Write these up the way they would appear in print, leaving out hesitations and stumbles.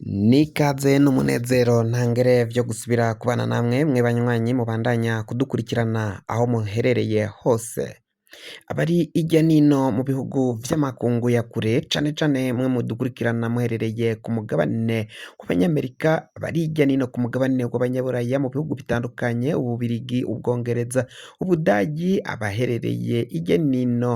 N'ikaze n'umunezero ntangere vyo gusubira kubana namwe mwe banywanyi mubandanya kudukurikirana aho muherereye hose, abari irya nino mu bihugu vy'amakungu ya kure cane cane mwe mudukurikirana muherereye ku mugabane w'Abanyamerika, abari irya nino ku mugabane w'Abanyaburaya mu bihugu bitandukanye, Ububirigi, Ubwongereza, Ubudagi, abaherereye irya nino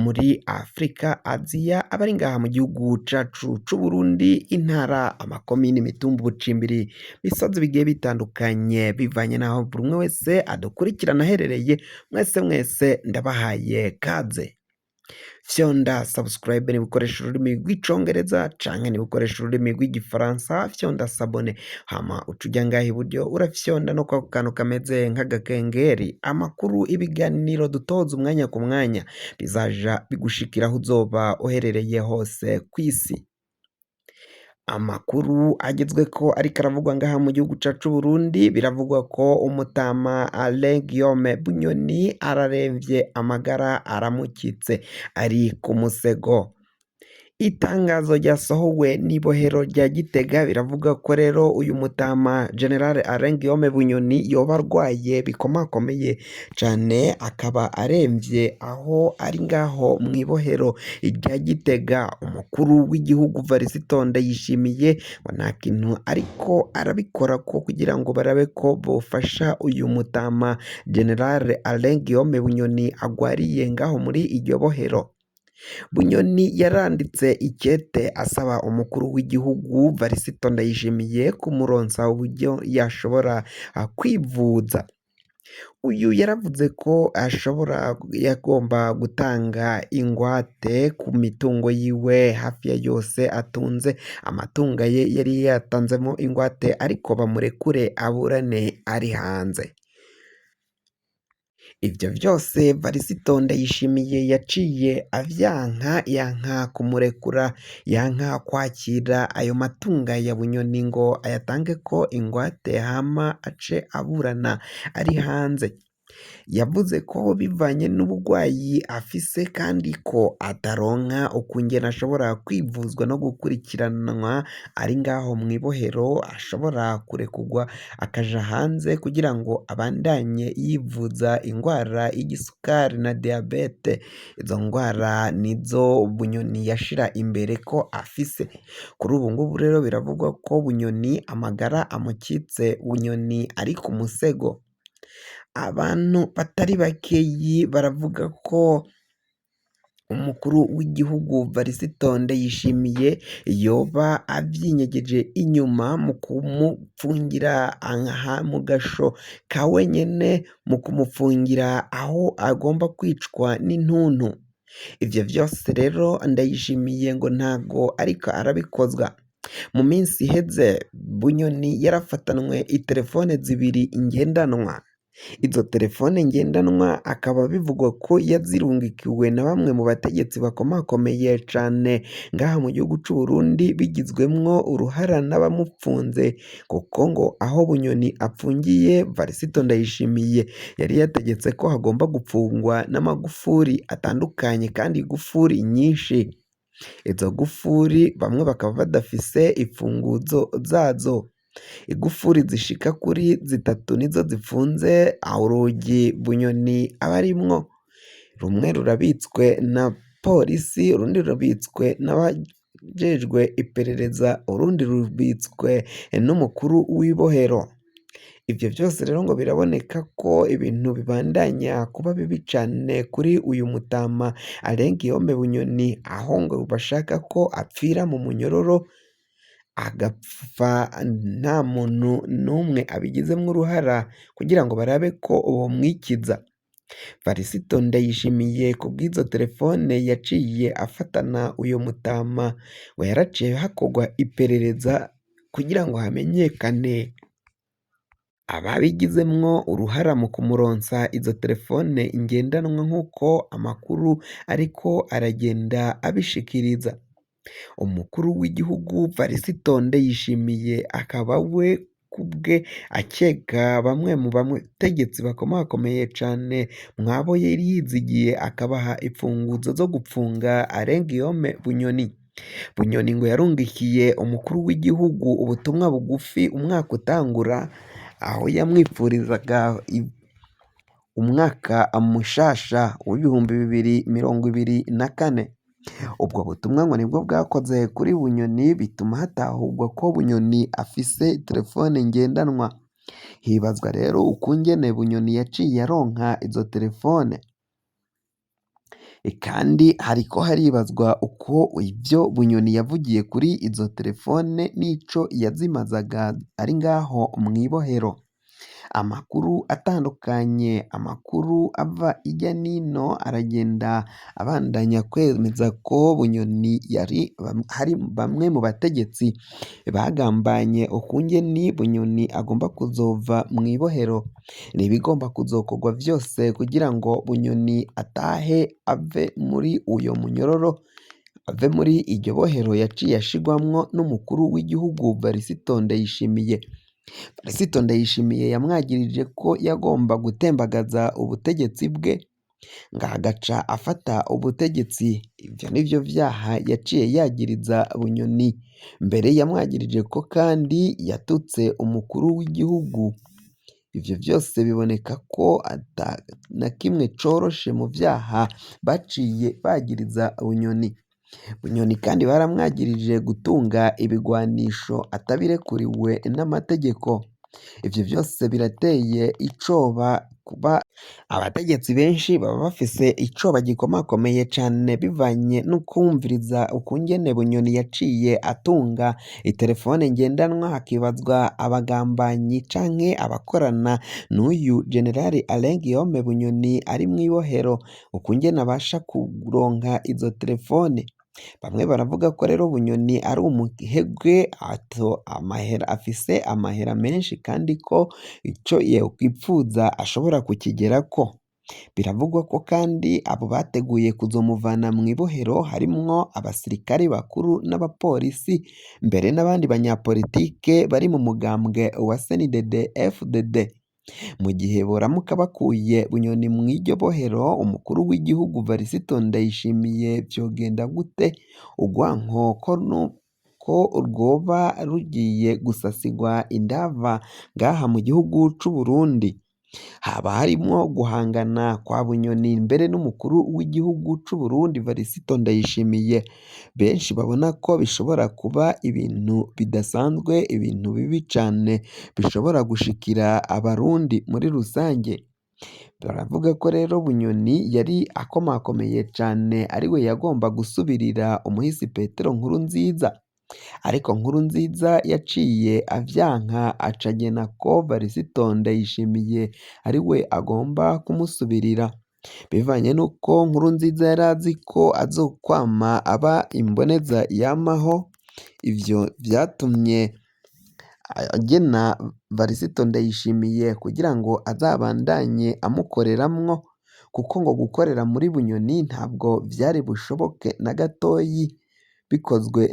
muri Afrika, Aziya, abari ngaha mu gihugu cacu c'Uburundi, intara, amakomine, imitumba, ubucimbiri, imisozi bigiye bitandukanye bivanye n'aho buri umwe wese adukurikirana aherereye, mwese ndabahaye kaze. Fyonda subscribe niba ukoresha ururimi rw'icongereza canke niba ukoresha ururimi rw'igifaransa, fyonda sabone hama uca uja ngaha iburyo urafyonda no kwako kantu kameze nk'agakengeri, amakuru, ibiganiro dutoza umwanya ku mwanya bizaja bigushikira aho uzoba uherereye hose kw'isi. Amakuru agezweko ariko aravugwa ngaha mu gihugu cacu c'Uburundi, biravugwa ko umutama Alain Guillaume Bunyoni araremvye, amagara aramukitse, ari ku musego. Itangazo ryasohowe n'ibohero rya Gitega biravuga ko rero uyu mutama General Alain Guillaume Bunyoni yoba arwaye bikomakomeye cane, akaba aremvye aho ari ngaho mw'ibohero rya Gitega. Umukuru w'igihugu Varisito Ndayishimiye ngo nta kintu ariko arabikorako kugira ngo barabe ko bofasha uyu mutama General Alain Guillaume Bunyoni agwariye ngaho muri iryo bohero. Bunyoni yaranditse ikete asaba umukuru w'igihugu Varisito Ndayishimiye kumuronsa uburyo yashobora kwivuza. Uyu yaravuze ko yagomba gutanga ingwate ku mitungo yiwe hafi ya yose atunze, amatungo ye yari yatanzemo ingwate ariko bamurekure aburane ari hanze. Ivyo vyose Varisito Ndayishimiye yaciye avyanka, yanka kumurekura, yanka kwakira ayo matunga ya Bunyoni ngo ayatangeko ingwate hama ace aburana ari hanze. Yavuze ko bivanye n'ubugwayi afise kandi ko ataronka ukungene ashobora kwivuzwa no gukurikiranwa ari ngaho mw'ibohero, ashobora kurekurwa akaja hanze kugira ngo abandanye yivuza ingwara y'igisukari na diyabete. Izo ngwara nizo Bunyoni yashira imbere ko afise. Kuri ubu ngubu rero biravugwa ko Bunyoni amagara amukitse, Bunyoni ari ku musego. Abantu batari bakeyi baravuga ko umukuru w'igihugu Varisito Ndayishimiye yoba avyinyegeje inyuma mu kumupfungira mu gasho ka wenyene, mu kumupfungira aho agomba kwicwa n'intuntu. Ivyo vyose rero Ndayishimiye ngo ntago ariko arabikozwa. Mu minsi iheze Bunyoni yarafatanwe iterefone zibiri ngendanwa. Izo terefone ngendanwa akaba bivugwa ko yazirungikiwe na bamwe mu bategetsi bakomakomeye cane ngaha mu gihugu c'Uburundi, bigizwemwo uruhara n'abamupfunze, kuko ngo aho Bunyoni apfungiye Varisito Ndayishimiye yari yategetse ko hagomba gupfungwa n'amagufuri atandukanye kandi igufuri nyinshi. Izo gufuri bamwe bakaba badafise imfunguzo zazo. Igufuri zishika kuri zitatu nizo zifunze urugi Bunyoni aba arimwo. Rumwe rurabitswe na polisi, urundi rurabitswe n'abajejwe iperereza, urundi rubitswe n'umukuru w'ibohero. Ivyo vyose rero ngo biraboneka ko ibintu bibandanya kuba bibi cane kuri uyu mutama Alain Guillaume Bunyoni, aho ngo bashaka ko apfira mu munyororo agapfa nta muntu n'umwe abigizemwo uruhara kugira ngo barabe ko bomwikiza. Varisito Ndayishimiye ku bw'izo terefone yaciye afatana uyo mutama, ngo yaraciye hakorwa iperereza kugira ngo hamenyekane ababigizemwo uruhara mu kumuronsa izo terefone ngendanwa nk'uko amakuru ariko aragenda abishikiriza. Umukuru w'igihugu Varisito Ndayishimiye akaba we kubwe akeka bamwe mu bategetsi bakomakomeye cane mwabo yari yizigiye akabaha imfunguzo zo gupfunga Alain Guillaume Bunyoni. Bunyoni ngo yarungikiye umukuru w'igihugu ubutumwa bugufi umwaka utangura, aho yamwipfurizaga umwaka mushasha w'ibihumbi 2024. Ubwo butumwa ngo nibwo bwakoze kuri Bunyoni bituma hatahurwa ko Bunyoni afise telefone ngendanwa. Hibazwa rero ukungene Bunyoni yaciye aronka izo telefone, kandi hariko haribazwa uko ivyo Bunyoni yavugiye kuri izo telefone n'ico yazimazaga ari ngaho mw'ibohero. Amakuru atandukanye, amakuru ava irya nino aragenda abandanya kwemeza ko Bunyoni hari bamwe mu bategetsi bagambanye ukungene Bunyoni agomba kuzova mw'ibohero. N'ibigomba kuzokorwa vyose kugira ngo Bunyoni atahe ave muri uyo munyororo, ave muri iryo bohero yaciye ashirwamwo n'umukuru w'igihugu Varisito Ndayishimiye. Varisito Ndayishimiye yamwagirije ko yagomba gutembagaza ubutegetsi bwe, ngaha agaca afata ubutegetsi. Ivyo nivyo vyaha yaciye yagiriza Bunyoni. Mbere yamwagirije ko kandi yatutse umukuru w'igihugu. Ivyo vyose biboneka ko ata na kimwe coroshe mu vyaha baciye bagiriza Bunyoni. Bunyoni kandi baramwagirije gutunga ibigwanisho atabirekuriwe n'amategeko. Ivyo vyose birateye icoba kuba abategetsi benshi baba bafise icoba gikomakomeye cane bivanye no kwumviriza ukungene Bunyoni yaciye atunga itelefone ngendanwa, hakibazwa abagambanyi canke abakorana n'uyu General Alain Guillaume Bunyoni ari mw'ibohero, ukungene abasha kuronka izo telefone. Bamwe baravuga ko rero Bunyoni ari umuherwe, afise amahera menshi kandi ko ico yokwipfuza ashobora kukigerako. Biravugwa ko kandi abo bateguye kuzomuvana mw'ibohero harimwo abasirikari bakuru n'abapolisi, mbere n'abandi banyapolitike bari mu mugambwe wa CNDD FDD. Mu gihe boramuka bakuye Bunyoni mw'iryo bohero, umukuru w'igihugu Varisito Ndayishimiye vyogenda gute? Urwanko ko rwoba rugiye gusasigwa indava ngaha mu gihugu c'Uburundi. Haba harimwo guhangana kwa Bunyoni mbere n'umukuru w'igihugu c'Uburundi Varisito Ndayishimiye. Benshi babona ko bishobora kuba ibintu bidasanzwe, ibintu bibi cane bishobora gushikira abarundi muri rusange. Baravuga ko rero Bunyoni yari akomakomeye cane, ariwe yagomba gusubirira umuhisi Petero Nkurunziza, ariko Nkurunziza yaciye avyanka aca agena ko Varisito Ndayishimiye ariwe agomba kumusubirira. Bivanye n'uko Nkurunziza yari azi ko azokwama aba imboneza yamaho, ivyo vyatumye agena Varisito Ndayishimiye kugira ngo azabandanye amukoreramwo, kuko ngo gukorera muri Bunyoni ntabwo vyari bushoboke na gatoyi bikozwe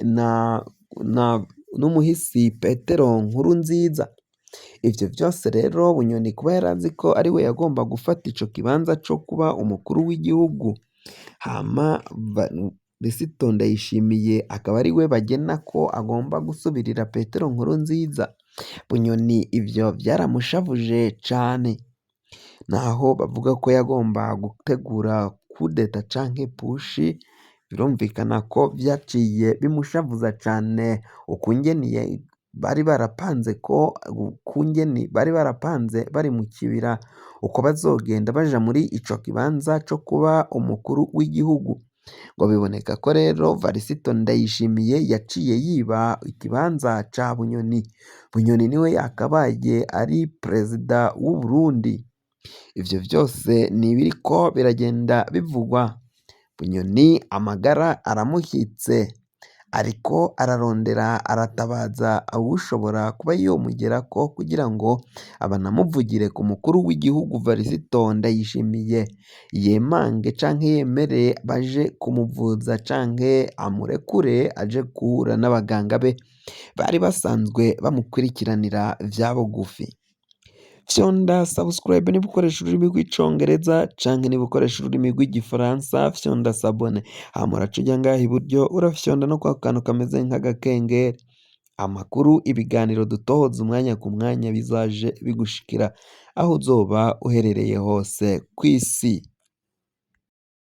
n'umuhisi Petero Nkurunziza. Ivyo vyose rero Bunyoni kuba yari azi ko ariwe yagomba gufata ico kibanza co kuba umukuru w'igihugu, hama Varisito Ndayishimiye akaba ariwe bagena ko agomba gusubirira Petero Nkurunziza. Bunyoni ivyo vyaramushavuje cane, naho bavuga ko yagomba gutegura kudeta canke pushi. Birumvikana ko vyaciye bimushavuza cane ukungene bari barapanze bari mu kibira uko bazogenda baja muri ico kibanza co kuba umukuru w'igihugu. Ngo biboneka ko rero Varisito Ndayishimiye yaciye yiba ikibanza ca Bunyoni. Bunyoni niwe yakabaye ari perezida w'Uburundi. Ivyo vyose n'ibiriko biragenda bivugwa. Bunyoni amagara aramuhitse, ariko ararondera aratabaza uwushobora kuba yomugerako kugira ngo abanamuvugire ku mukuru w'igihugu Varisito Ndayishimiye, yemange canke yemere baje kumuvuza canke amurekure aje guhura n'abaganga be bari basanzwe bamukurikiranira vya bugufi. fyonda subscribe niba ukoresha ururimi rw'icongereza canke niba ukoresha ururimi rw'igifaransa fyonda sabone, hama uraca uja ngaha iburyo urafyonda no kwa kantu kameze nk'agakengeri, amakuru, ibiganiro dutohoza umwanya ku mwanya bizaje bigushikira aho uzoba uherereye hose kw'isi.